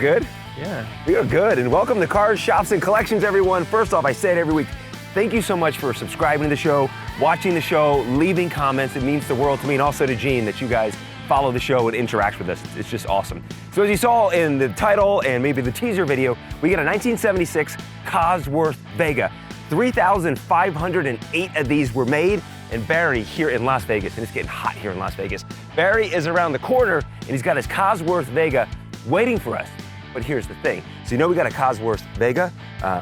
good? Yeah. We are good, and welcome to Cars, Shops, and Collections, everyone. First off, I say it every week, thank you so much for subscribing to the show, watching the show, leaving comments. It means the world to me, and also to Gene, that you guys follow the show and interact with us. It's just awesome. So as you saw in the title and maybe the teaser video, we got a 1976 Cosworth Vega. 3,508 of these were made, and Barry here in Las Vegas, and it's getting hot here in Las Vegas. Barry is around the corner, and he's got his Cosworth Vega waiting for us. But here's the thing. So you know we got a Cosworth Vega.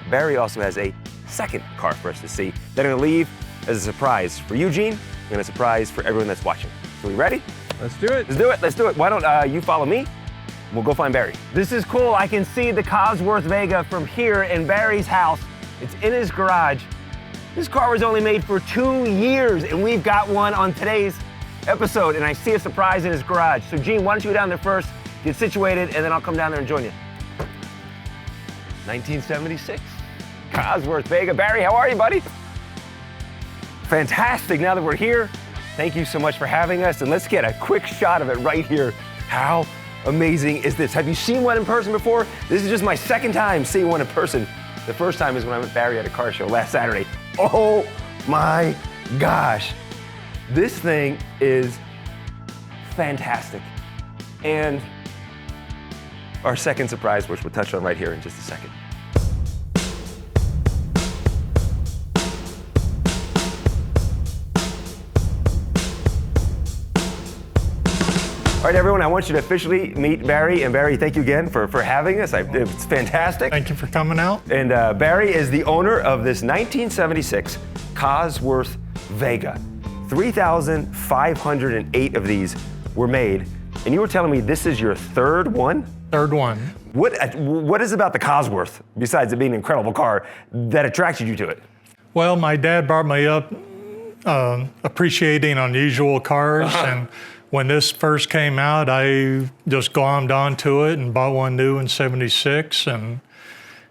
Barry also has a second car for us to see that I'm gonna leave as a surprise for you, Gene, and a surprise for everyone that's watching. So we ready? Let's do it. Let's do it, let's do it. Why don't you follow me? We'll go find Barry. This is cool. I can see the Cosworth Vega from here in Barry's house. It's in his garage. This car was only made for 2 years, and we've got one on today's episode, and I see a surprise in his garage. So Gene, why don't you go down there first, get situated, and then I'll come down there and join you. 1976, Cosworth Vega. Barry, how are you, buddy? Fantastic, now that we're here, thank you so much for having us, and let's get a quick shot of it right here. How amazing is this? Have you seen one in person before? This is just my second time seeing one in person. The first time is when I met Barry at a car show last Saturday. Oh my gosh. This thing is fantastic. And our second surprise, which we'll touch on right here in just a second. All right, everyone, I want you to officially meet Barry. And Barry, thank you again for having us. It's fantastic. Thank you for coming out. And Barry is the owner of this 1976 Cosworth Vega. 3,508 of these were made. And you were telling me this is your third one? Third one. What is about the Cosworth, besides it being an incredible car, that attracted you to it? Well, my dad brought me up appreciating unusual cars, and when this first came out, I just glommed onto it and bought one new in '76, and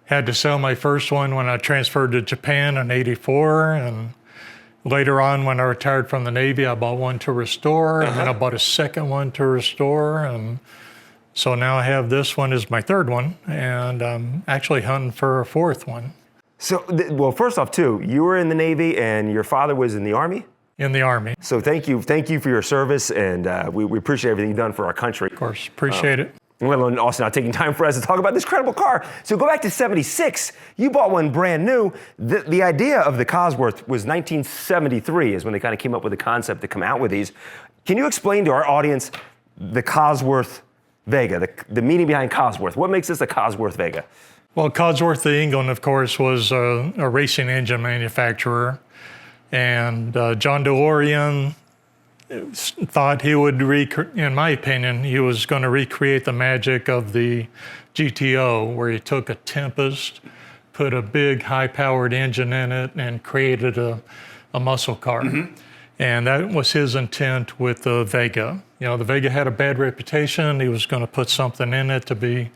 had to sell my first one when I transferred to Japan in '84, and later on when I retired from the Navy, I bought one to restore, and then I bought a second one to restore, and so now I have this one as my third one, and I'm actually hunting for a fourth one. So, well, first off, too, you were in the Navy and your father was in the Army? In the Army. So thank you for your service, and we appreciate everything you've done for our country. Of course, appreciate it. Let alone also now taking time for us to talk about this incredible car. So go back to '76, you bought one brand new. The idea of the Cosworth was 1973 is when they kind of came up with the concept to come out with these. Can you explain to our audience the Cosworth Vega, the meaning behind Cosworth? What makes this a Cosworth Vega? Well, Cosworth of England, of course, was a racing engine manufacturer. And John DeLorean thought he would, in my opinion, he was going to recreate the magic of the GTO, where he took a Tempest, put a big high-powered engine in it, and created a muscle car. And that was his intent with the Vega. You know, the Vega had a bad reputation. He was going to put something in it to be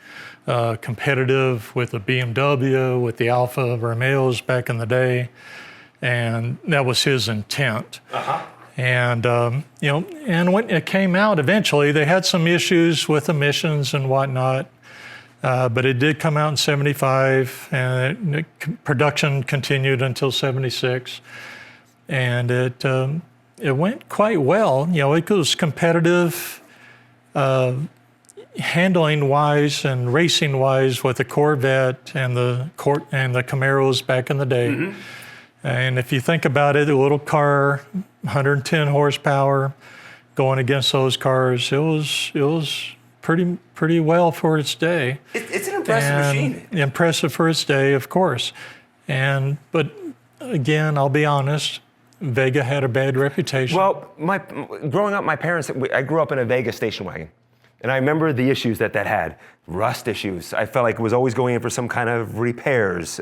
competitive with the BMW, with the Alfa Romeos back in the day. And that was his intent. And, you know, and when it came out eventually, they had some issues with emissions and whatnot, but it did come out in '75, and production continued until '76. And it went quite well. You know, it was competitive, handling-wise and racing-wise with the Corvette and the Camaros back in the day. And if you think about it, a little car, 110 horsepower, going against those cars, it was pretty well for its day. It's an impressive machine. Impressive for its day, of course. But again, I'll be honest, Vega had a bad reputation. Well, growing up, my parents, I grew up in a Vega station wagon. And I remember the issues that had, rust issues. I felt like it was always going in for some kind of repairs.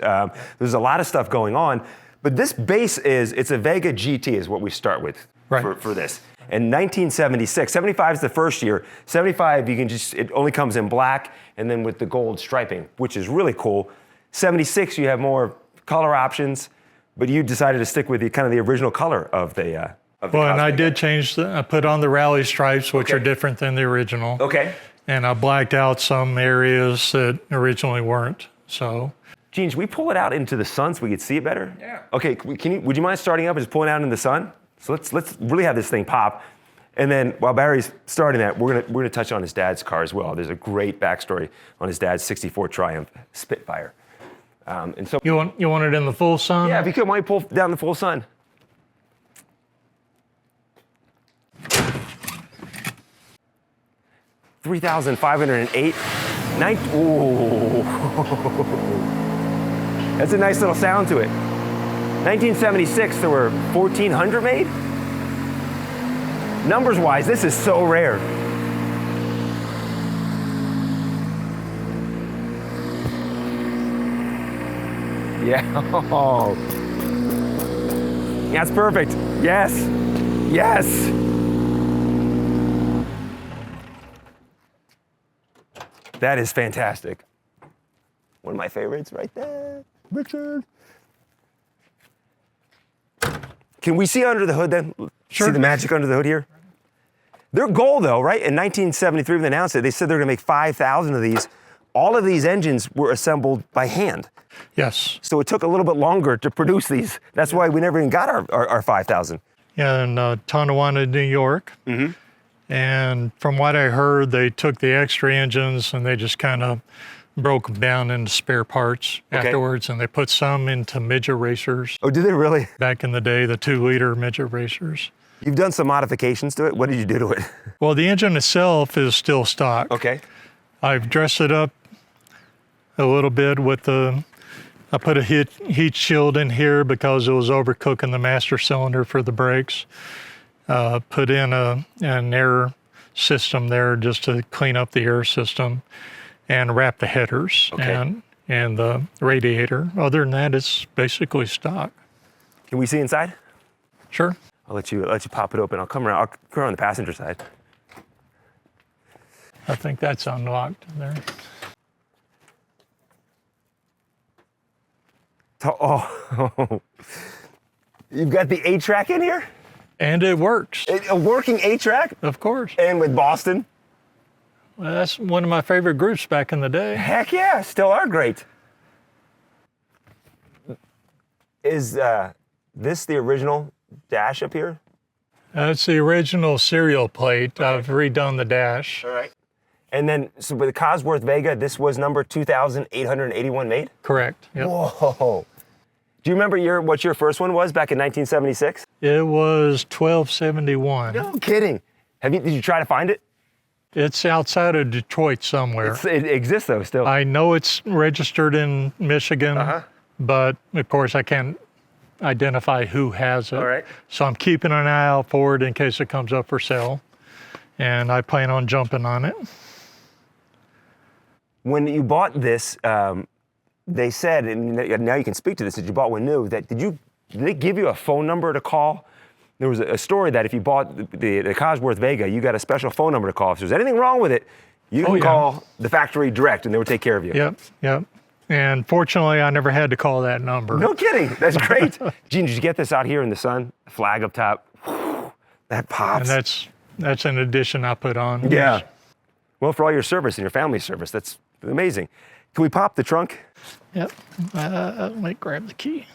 There's a lot of stuff going on. But this base it's a Vega GT is what we start with for this. In 1976, 75 is the first year. 75, it only comes in black and then with the gold striping, which is really cool. 76, you have more color options, but you decided to stick with the original color of the Well, and I did change I put on the rally stripes, which are different than the original. Okay. and I blacked out some areas that originally weren't. So, Gene, should we pull it out into the sun so we could see it better? Yeah. Okay, would you mind starting up and just pulling it out in the sun? So let's really have this thing pop. And then while Barry's starting that, we're gonna touch on his dad's car as well. There's a great backstory on his dad's '64 Triumph Spitfire. And so you want it in the full sun? yeah, if you could, why don't you pull down the full sun? 3,508. Ooh. That's a nice little sound to it. 1976, there were 1,400 made. Numbers-wise, this is so rare. Yeah. Oh. That's perfect. Yes. Yes. That is fantastic. One of my favorites right there. Richard. Can we see under the hood then? Sure. See the magic under the hood here? Their goal though, right? In 1973 when they announced it, they said they're gonna make 5,000 of these. All of these engines were assembled by hand. Yes. So it took a little bit longer to produce these. That's why we never even got our 5,000. Yeah, in Tonawanda, New York. Mm-hmm. And from what I heard, they took the extra engines and they just kind of broke them down into spare parts afterwards, and they put some into midget racers. Oh, did they really? Back in the day, the 2-liter midget racers. You've done some modifications to it. What did you do to it? Well, the engine itself is still stock. Okay. I've dressed it up a little bit with I put a heat shield in here because it was overcooking the master cylinder for the brakes. Put in an air system there just to clean up the air system, and wrap the headers and the radiator. Other than that, it's basically stock. Can we see inside? Sure. I'll let you pop it open. I'll come around on the passenger side. I think that's unlocked there. Oh, you've got the 8-track in here? And it works. A working 8-track? Of course. And with Boston? Well, that's one of my favorite groups back in the day. Heck yeah, still are great. Is this the original dash up here? It's the original serial plate. Okay. I've redone the dash. All right. And then, so with the Cosworth Vega, this was number 2,881 made? Correct. Yep. Whoa. Do you remember what your first one was back in 1976? It was 1271. No kidding. Did you try to find it? It's outside of Detroit somewhere. It exists though still. I know it's registered in Michigan, but of course I can't identify who has it. All right. So I'm keeping an eye out for it in case it comes up for sale, and I plan on jumping on it. When you bought this, they said, and now you can speak to this, that you bought one new, that did they give you a phone number to call? There was a story that if you bought the Cosworth Vega, you got a special phone number to call. If there's anything wrong with it, you can call the factory direct and they would take care of you. Yep. And fortunately, I never had to call that number. No kidding. That's great. Gene, did you get this out here in the sun? Flag up top. Whew, that pops. And that's an addition I put on. Yeah. Well, for all your service and your family's service, that's amazing. Can we pop the trunk? Yep. Let me grab the key.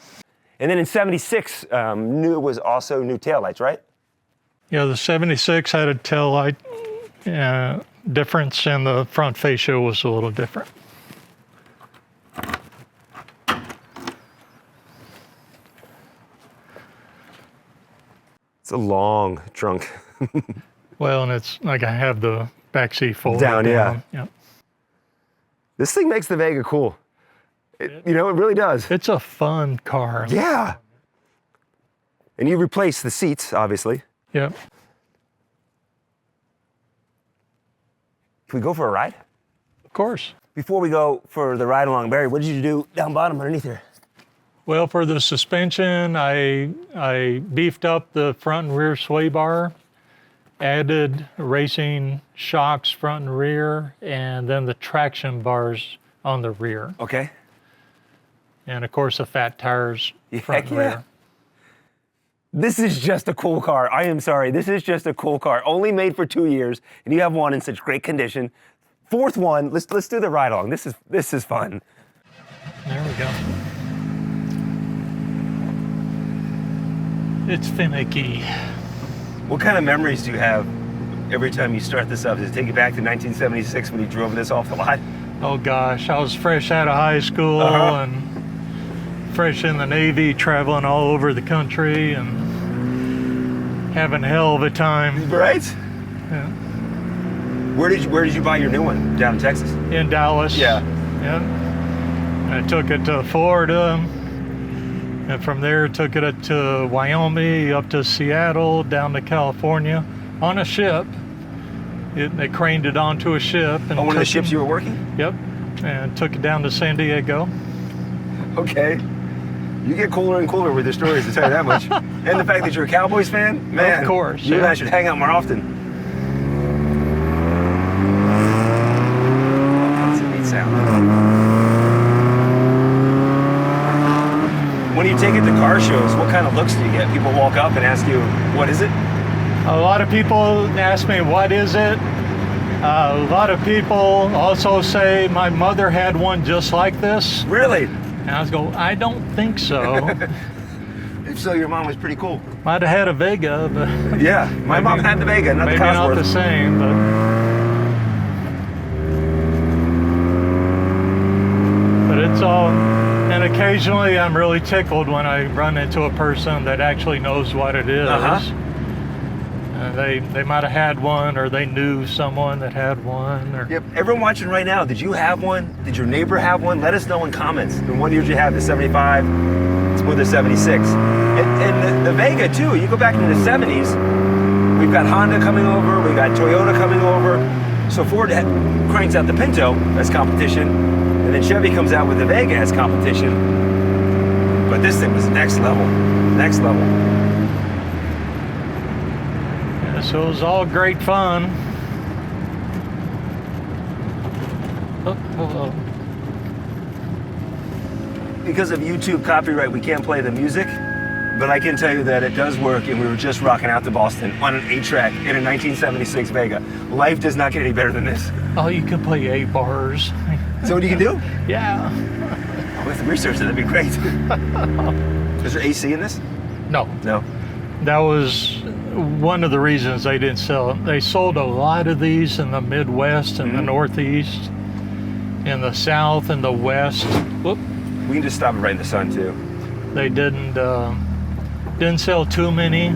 And then in '76, was also new taillights, right? Yeah, the '76 had a taillight difference, and the front fascia was a little different. It's a long trunk. Well, and it's like I have the back seat folded down. Yeah. This thing makes the Vega cool. It really does. It's a fun car. Yeah. And you replace the seats, obviously. Yep. Can we go for a ride? Of course. Before we go for the ride along, Barry, what did you do down bottom underneath here? Well, for the suspension, I beefed up the front and rear sway bar, added racing shocks front and rear, and then the traction bars on the rear. Okay. And of course, the fat tires front and rear. This is just a cool car. I am sorry. This is just a cool car. Only made for 2 years, and you have one in such great condition. fourth one. Let's do the ride along. This is fun. There we go. It's finicky. What kind of memories do you have every time you start this up? Does it take you back to 1976 when you drove this off the lot? Oh gosh, I was fresh out of high school and fresh in the Navy, traveling all over the country and having a hell of a time. Right? Yeah. Where did you buy your new one? Down in Texas? In Dallas. Yeah. Yeah. I took it to Florida, and from there took it up to Wyoming, up to Seattle, down to California on a ship. They craned it onto a ship. And on one of the ships you were working? Yep. And took it down to San Diego. Okay. You get cooler and cooler with your stories, to tell you that much. And the fact that you're a Cowboys fan, man. Of course. You and I should hang out more often. That's a neat sound. When you take it to car shows, what kind of looks do you get? People walk up and ask you, what is it? A lot of people ask me, what is it? A lot of people also say, my mother had one just like this. Really? And I was going, I don't think so. If so, your mom was pretty cool. Might have had a Vega, but... Yeah, my mom had the Vega, not the maybe Cosworth. not the same, but it's all... And occasionally I'm really tickled when I run into a person that actually knows what it is. They might have had one, or they knew someone that had one. Or... Yep. Everyone watching right now, did you have one? Did your neighbor have one? Let us know in comments. And what year did you have? The 75 or the 76? And the Vega too. You go back into the 70s. We've got Honda coming over. We got Toyota coming over. So Ford cranks out the Pinto as competition, and then Chevy comes out with the Vega as competition. But this thing was next level. Next level. So it was all great fun. Oh, hello. Because of YouTube copyright, we can't play the music, but I can tell you that it does work, and we were just rocking out to Boston on an 8-track in a 1976 Vega. Life does not get any better than this. Oh, you can play 8 bars. So what you can do? Yeah. With the research, that'd be great. Is there AC in this? No. No. That was one of the reasons they didn't sell it. They sold a lot of these in the Midwest and the Northeast, in the South and the West. Whoop. We can just stop it right in the sun too. They didn't sell too many.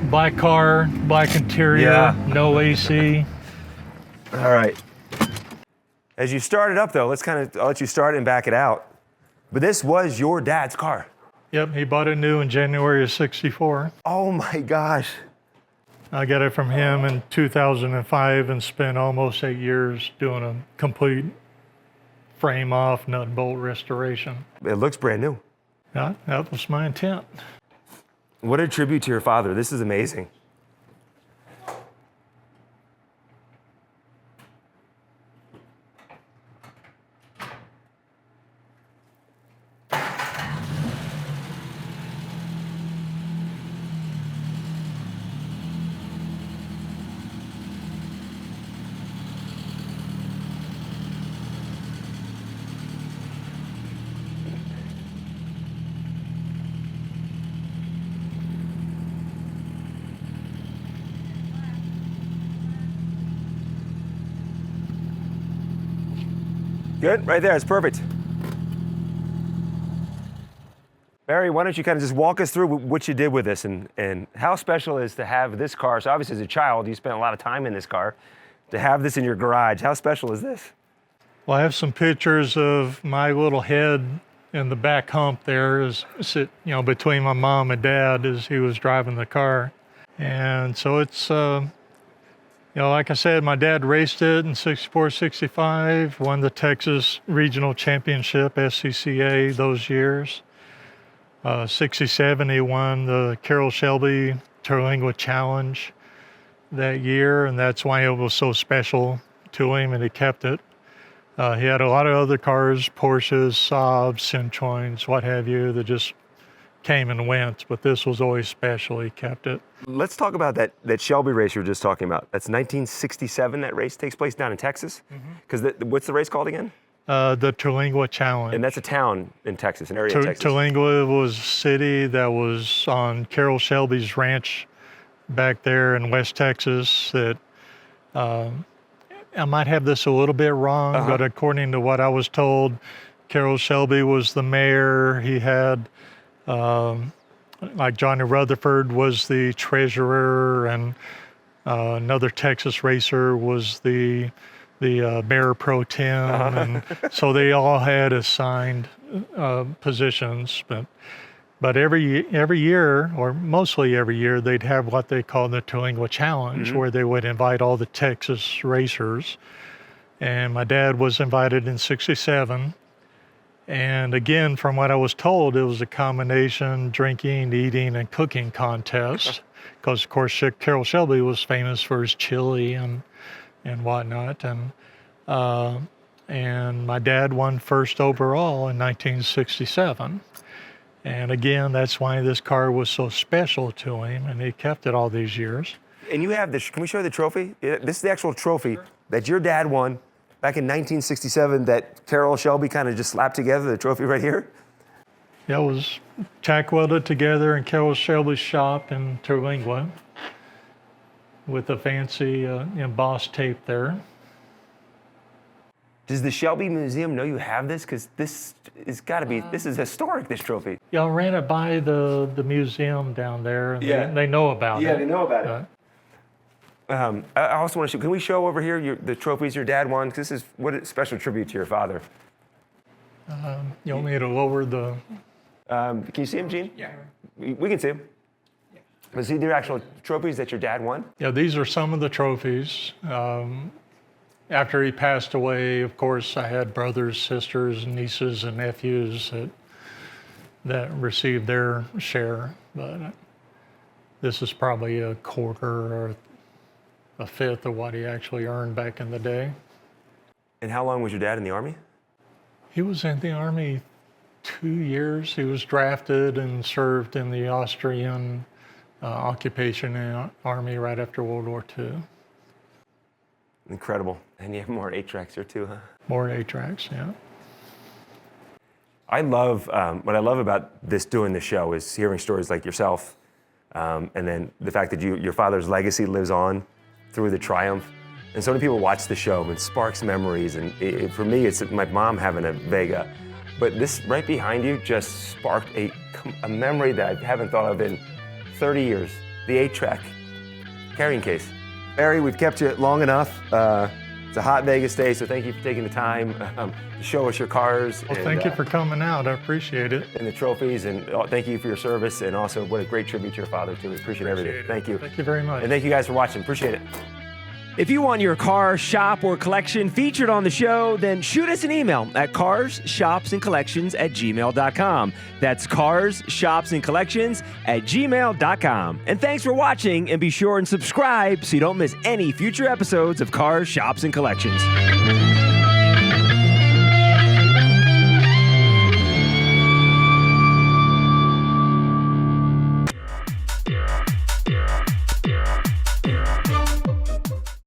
Black car, black interior, no AC. All right. As you start it up though, I'll let you start and back it out. But this was your dad's car. Yep, he bought it new in January of '64. Oh my gosh. I got it from him in 2005 and spent almost 8 years doing a complete frame off, nut and bolt restoration. It looks brand new. Yeah, that was my intent. What a tribute to your father. This is amazing. Good, right there, it's perfect. Barry, why don't you kind of just walk us through what you did with this and how special it is to have this car. So obviously as a child, you spent a lot of time in this car. To have this in your garage, how special is this? Well, I have some pictures of my little head in the back hump there, between my mom and dad as he was driving the car. And so it's, like I said, my dad raced it in '64, '65, won the Texas Regional Championship, SCCA, those years. '67, he won the Carroll Shelby Terlingua Challenge that year, and that's why it was so special to him, and he kept it. He had a lot of other cars, Porsches, Saabs, Citroens, what have you, that just came and went, but this was always special. He kept it. Let's talk about that Shelby race you were just talking about. That's 1967. That race takes place down in Texas. Because what's the race called again? The Terlingua Challenge. And that's a town in Texas, an area in Texas. Terlingua was a city that was on Carroll Shelby's ranch back there in West Texas. That I might have this a little bit wrong, but according to what I was told, Carroll Shelby was the mayor. He had, like Johnny Rutherford was the treasurer, and another Texas racer was the mayor pro tem, and so they all had assigned positions. But every year, or mostly every year, they'd have what they call the Terlingua Challenge, where they would invite all the Texas racers. And my dad was invited in '67. And again, from what I was told, it was a combination drinking, eating, and cooking contest. Because, of course, Carroll Shelby was famous for his chili and whatnot. And my dad won first overall in 1967. And again, that's why this car was so special to him, and he kept it all these years. And you have this, can we show the trophy? This is the actual trophy that your dad won back in 1967 that Carroll Shelby kind of just slapped together, the trophy right here? Yeah, it was tack welded together in Carroll Shelby's shop in Terlingua with a fancy embossed tape there. Does the Shelby Museum know you have this? Because this is got to be, this is historic, this trophy. Yeah, I ran it by the museum down there, and they know about it. Yeah, they know about it. I also want to show, can we show over here the trophies your dad won? Because this is what a special tribute to your father. You want me to lower the... Can you see him, Gene? Yeah. We can see him. But see the actual trophies that your dad won? Yeah, these are some of the trophies. After he passed away, of course, I had brothers, sisters, nieces, and nephews that received their share. But this is probably a quarter or a fifth of what he actually earned back in the day. And how long was your dad in the Army? He was in the Army 2 years. He was drafted and served in the Austrian occupation army right after World War II. Incredible. And you have more 8-tracks here too, huh? More 8-tracks, yeah. I love, what I love about doing this show is hearing stories like yourself, and then the fact that your father's legacy lives on through the Triumph. And so many people watch the show and it sparks memories. And for me, it's my mom having a Vega. But this right behind you just sparked a memory that I haven't thought of in 30 years. The 8-track carrying case. Barry, we've kept you long enough. It's a hot Vegas day, so thank you for taking the time to show us your cars. Well, thank you for coming out. I appreciate it. And the trophies, and thank you for your service, and also what a great tribute to your father, too. We appreciate everything. Thank you. Thank you very much. And thank you guys for watching. Appreciate it. If you want your car, shop, or collection featured on the show, then shoot us an email at carsshopsandcollections@gmail.com. That's carsshopsandcollections@gmail.com. And thanks for watching, and be sure and subscribe so you don't miss any future episodes of Cars, Shops, and Collections.